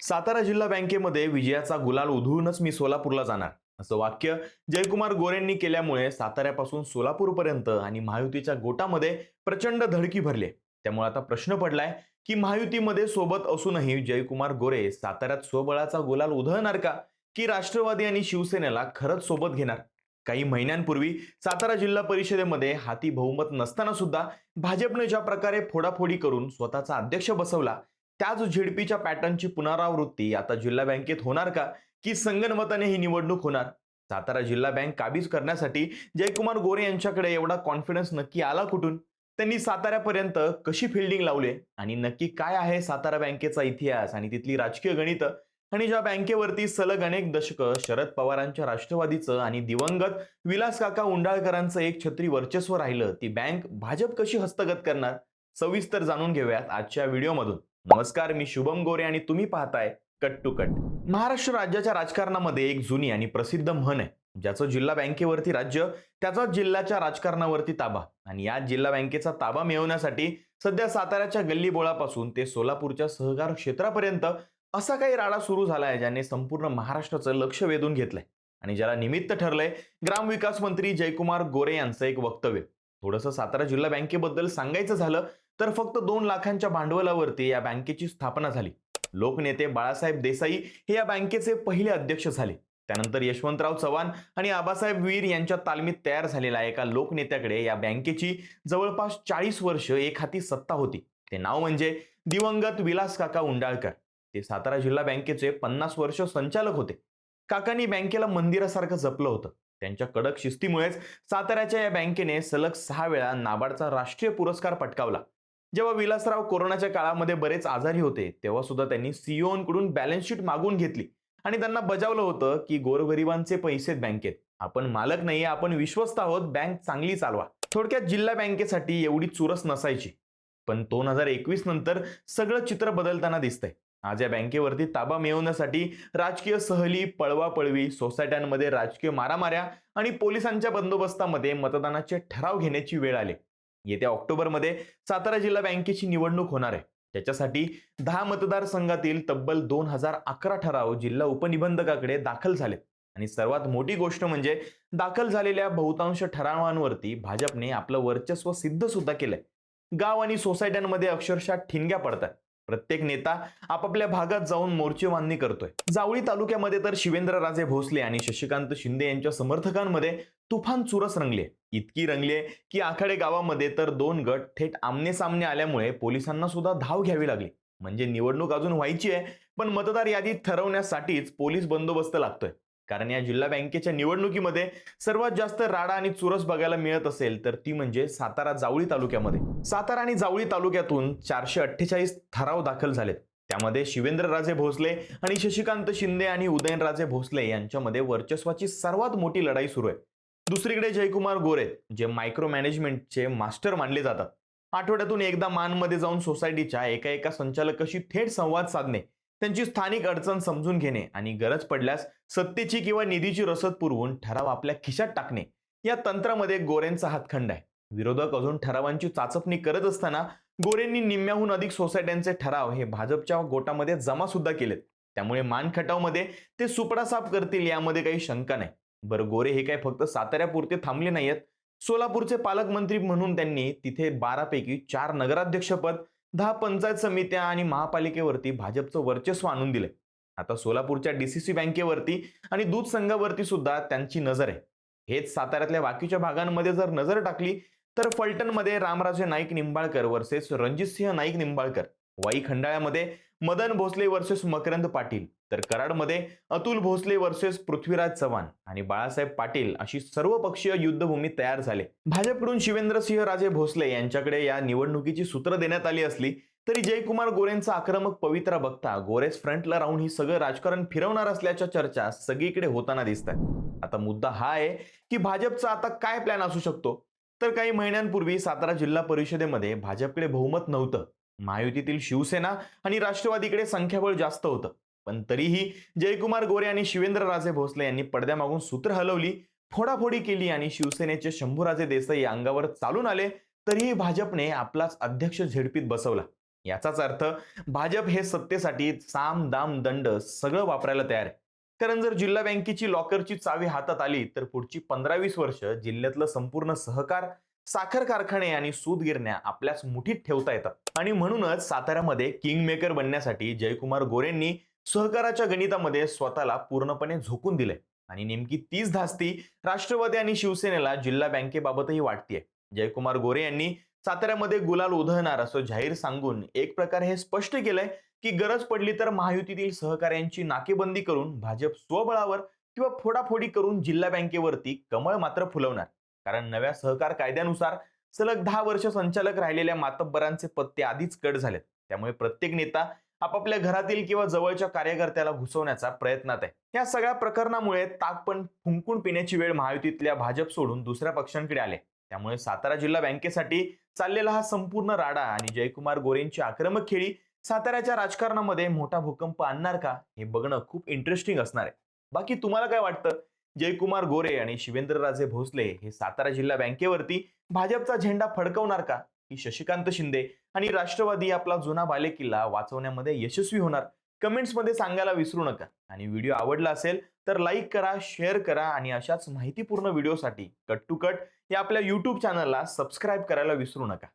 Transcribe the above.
सातारा जिल्हा बँकेमध्ये विजयाचा गुलाल उधळूनच मी सोलापूरला जाणार असं वाक्य जयकुमार गोरेंनी केल्यामुळे साताऱ्यापासून सोलापूरपर्यंत आणि महायुतीच्या गोटामध्ये प्रचंड धडकी भरली. त्यामुळे आता प्रश्न पडलाय की महायुतीमध्ये सोबत असूनही जयकुमार गोरे साताऱ्यात स्वबळाचा गुलाल उधळणार का, की राष्ट्रवादी आणि शिवसेनेला खरंच सोबत घेणार. काही महिन्यांपूर्वी सातारा जिल्हा परिषदेमध्ये हाती बहुमत नसताना सुद्धा भाजपने ज्या प्रकारे फोडाफोडी करून स्वतःचा अध्यक्ष बसवला, त्याच झेडपीच्या पॅटर्नची पुनरावृत्ती आता जिल्हा बँकेत होणार का, की संगनमताने ही निवडणूक होणार. सातारा जिल्हा बँक काबीज करण्यासाठी जयकुमार गोरे यांच्याकडे एवढा कॉन्फिडन्स नक्की आला कुठून. त्यांनी साताऱ्यापर्यंत कशी फिल्डिंग लावले आणि नक्की काय आहे सातारा बँकेचा इतिहास आणि तिथली राजकीय गणितं. आणि ज्या बँकेवरती सलग अनेक दशकं शरद पवारांच्या राष्ट्रवादीचं आणि दिवंगत विलास काका उंडाळकरांचं एक छत्री वर्चस्व राहिलं, ती बँक भाजप कशी हस्तगत करणार, सविस्तर जाणून घेऊयात आजच्या व्हिडिओमधून. नमस्कार, मी शुभम गोरे आणि तुम्ही पाहताय कट टू कट. महाराष्ट्र राज्याच्या राजकारणामध्ये एक जुनी आणि प्रसिद्ध म्हण आहे, ज्याचं जिल्हा बँकेवरती राज्य त्याचा जिल्ह्याच्या राजकारणावरती ताबा. आणि या जिल्हा बँकेचा ताबा मिळवण्यासाठी सध्या साताऱ्याच्या गल्लीबोळापासून ते सोलापूरच्या सहकार क्षेत्रापर्यंत असा काही राडा सुरू झालाय, ज्याने संपूर्ण महाराष्ट्राचं लक्ष वेधून घेतलंय आणि ज्याला निमित्त ठरलंय ग्रामविकास मंत्री जयकुमार गोरे यांचं एक वक्तव्य. थोडंसं सातारा जिल्हा बँकेबद्दल सांगायचं झालं तर फक्त 2 लाखांच्या भांडवलावरती या बँकेची स्थापना झाली. लोकनेते बाळासाहेब देसाई हे या बँकेचे पहिले अध्यक्ष झाले. त्यानंतर यशवंतराव चव्हाण आणि आबासाहेब वीर यांच्या तालमीत तयार झालेल्या एका लोकनेत्याकडे या बँकेची जवळपास 40 वर्ष एक हाती सत्ता होती. ते नाव म्हणजे दिवंगत विलास काका उंडाळकर. ते सातारा जिल्हा बँकेचे 50 वर्ष संचालक होते. काकांनी बँकेला मंदिरासारखं जपलं होतं. त्यांच्या कडक शिस्तीमुळेच साताऱ्याच्या या बँकेने सलग 6 वेळा नाबार्डचा राष्ट्रीय पुरस्कार पटकावला. जेव्हा विलासराव कोरोनाच्या काळामध्ये बरेच आजारी होते, तेव्हा सुद्धा त्यांनी सीईओंकडून बॅलन्स शीट मागून घेतली आणि त्यांना बजावलं होतं की गोरगरिबांचे पैसे बँकेत, आपण मालक नाही, आपण विश्वस्त आहोत, बँक चांगली चालवा. थोडक्यात जिल्हा बँकेसाठी एवढी चुरस नसायची. पण 2021 नंतर सगळं चित्र बदलताना दिसतंय. आज या बँकेवरती ताबा मिळवण्यासाठी राजकीय सहली, पळवापळवी, सोसायट्यांमध्ये राजकीय मारामाऱ्या आणि पोलिसांच्या बंदोबस्तामध्ये मतदानाचे ठराव घेण्याची वेळ आली. येत्या ऑक्टोबरमध्ये सातारा जिल्हा बँकेची निवडणूक होणार आहे. त्याच्यासाठी 10 मतदारसंघातील तब्बल 2011 ठराव जिल्हा उपनिबंधकाकडे दाखल झालेत. आणि सर्वात मोठी गोष्ट म्हणजे दाखल झालेल्या बहुतांश ठरावांवरती भाजपने आपलं वर्चस्व सिद्ध सुद्धा केलंय. गाव आणि सोसायट्यांमध्ये अक्षरशः ठिणग्या पडतात. प्रत्येक नेता आपापल्या भागात जाऊन मोर्चे बांधणी करतोय. जावळी तालुक्यामध्ये तर शिवेंद्रराजे भोसले आणि शशिकांत शिंदे यांच्या समर्थकांमध्ये तुफान चुरस रंगली. इतकी रंगली की आखाडे गावामध्ये तर 2 गट थेट आमने सामने आल्यामुळे पोलिसांना सुद्धा धाव घ्यावी लागली. म्हणजे निवडणूक अजून व्हायची आहे, पण मतदार यादी ठरवण्यासाठीच पोलीस बंदोबस्त लागतोय. कारण या जिल्हा बँकेच्या निवडणुकीमध्ये सर्वात जास्त राडा आणि चुरस बघायला मिळत असेल तर ती म्हणजे सातारा जावळी तालुक्यामध्ये. सातारा आणि जावळी तालुक्यातून 448 ठराव दाखल झालेत. त्यामध्ये शिवेंद्रराजे भोसले आणि शशिकांत शिंदे आणि उदयनराजे भोसले यांच्यामध्ये वर्चस्वाची सर्वात मोठी लढाई सुरू आहे. दुसरीकडे जयकुमार गोरे, जे मायक्रो मॅनेजमेंटचे मास्टर मानले जातात, आठवड्यातून एकदा मानमध्ये जाऊन सोसायटीच्या एका संचालकाशी थेट संवाद साधणे, त्यांची स्थानिक अडचण समजून घेणे आणि गरज पडल्यास सत्तेची किंवा निधीची रसद पुरवून ठराव आपल्या खिशात टाकणे, या तंत्रामध्ये गोरेंचा हातखंड आहे. विरोधक अजून ठरावांची चाचपणी करत असताना गोरेंनी निम्म्याहून अधिक सोसायट्यांचे ठराव हे भाजपच्या गोटामध्ये जमा सुद्धा केलेत. त्यामुळे मान खटावमध्ये ते सुपडा साफ करतील यामध्ये काही शंका नाही. बरं, गोरे हे काय फक्त साताऱ्यापुरते थांबले नाहीयेत. सोलापूरचे पालकमंत्री म्हणून त्यांनी तिथे 12 पैकी 4 नगराध्यक्षपद, 10 पंचायत समित्या आणि महापालिकेवरती भाजपचं वर्चस्व आणून दिले. आता सोलापूरच्या डीसीसी बँकेवरती आणि दूध संघावरती सुद्धा त्यांची नजर आहे. हेच साताऱ्यातल्या बाकीच्या भागांमध्ये जर नजर टाकली तर फलटणमध्ये रामराजे नाईक निंबाळकर वर्सेस रणजितसिंह नाईक निंबाळकर, वाई खंडाळ्यामध्ये मदन भोसले वर्सेस मकरंद पाटील, तर कराडमध्ये अतुल भोसले वर्सेस पृथ्वीराज चव्हाण आणि बाळासाहेब पाटील अशी सर्वपक्षीय युद्धभूमी तयार झाले. भाजपकडून शिवेंद्रसिंह राजे भोसले यांच्याकडे या निवडणुकीची सूत्र देण्यात आली असली तरी जयकुमार गोरेंचा आक्रमक पवित्रा बघता गोरेच फ्रंटला राहून ही सगळं राजकारण फिरवणार असल्याच्या चर्चा सगळीकडे होताना दिसतात. आता मुद्दा हा आहे की भाजपचा आता काय प्लॅन असू शकतो. तर काही महिन्यांपूर्वी सातारा जिल्हा परिषदेमध्ये भाजपकडे बहुमत नव्हतं. महायुतीतील शिवसेना आणि राष्ट्रवादीकडे संख्याबळ जास्त होतं. पण तरीही जयकुमार गोरे आणि शिवेंद्रराजे भोसले यांनी पडद्यामागून सूत्र हलवली, फोडाफोडी केली आणि शिवसेनेचे शंभूराजे देसाई अंगावर चालून आले. तरीही भाजपने आपलाच अध्यक्ष झेडपीत बसवला. याचाच अर्थ भाजप हे सत्तेसाठी साम दाम दंड सगळं वापरायला तयार आहे. कारण जर जिल्हा बँकेची लॉकरची चावी हातात आली तर पुढची 15-20 वर्ष जिल्ह्यातलं संपूर्ण सहकार, साखर कारखाने आणि सूत गिरण्या आपल्याच मुठीत ठेवता येतात. आणि म्हणूनच साताऱ्यामध्ये किंग मेकर बनण्यासाठी जयकुमार गोरेंनी सहकाराच्या गणितामध्ये स्वतःला पूर्णपणे झोकून दिले. आणि नेमकी तीच धास्ती राष्ट्रवादी आणि शिवसेनेला जिल्हा बँकेबाबतही वाटतेय. जयकुमार गोरे यांनी साताऱ्यामध्ये गुलाल उधळणार असं जाहीर सांगून एक प्रकारे हे स्पष्ट केलंय की गरज पडली तर महायुतीतील सहकाऱ्यांची नाकेबंदी करून भाजप स्वबळावर किंवा फोडाफोडी करून जिल्हा बँकेवरती कमळ मात्र फुलवणार. कारण नव्या सहकार कायद्यानुसार सलग 10 वर्ष संचालक राहिलेल्या मातब्बरांचे पत्ते आधीच कट झालेत. त्यामुळे प्रत्येक नेता आपापल्या घरातील किंवा जवळच्या कार्यकर्त्याला घुसवण्याचा प्रयत्नात आहे. या सगळ्या प्रकरणामुळे ताकपण फुंकून पिण्याची वेळ महायुतीतल्या भाजप सोडून दुसऱ्या पक्षांकडे आले. त्यामुळे सातारा जिल्हा बँकेसाठी चाललेला हा संपूर्ण राडा आणि जयकुमार गोरेंची आक्रमक खेळी साताऱ्याच्या राजकारणामध्ये मोठा भूकंप आणणार का हे बघणं खूप इंटरेस्टिंग असणार आहे. बाकी तुम्हाला काय वाटतं? जयकुमार गोरे आणि शिवेंद्रराजे भोसले हे सातारा जिल्हा बँकेवरती भाजपचा झेंडा फडकवणार का, की शशिकांत शिंदे आणि राष्ट्रवादी आपला जुना बालेकिल्ला वाचवण्यामध्ये यशस्वी होणार? कमेंट्समध्ये सांगायला विसरू नका. आणि व्हिडिओ आवडला असेल तर लाईक करा, शेअर करा आणि अशाच माहितीपूर्ण व्हिडिओसाठी कट टू कट या आपल्या YouTube चॅनलला सबस्क्राईब करायला विसरू नका.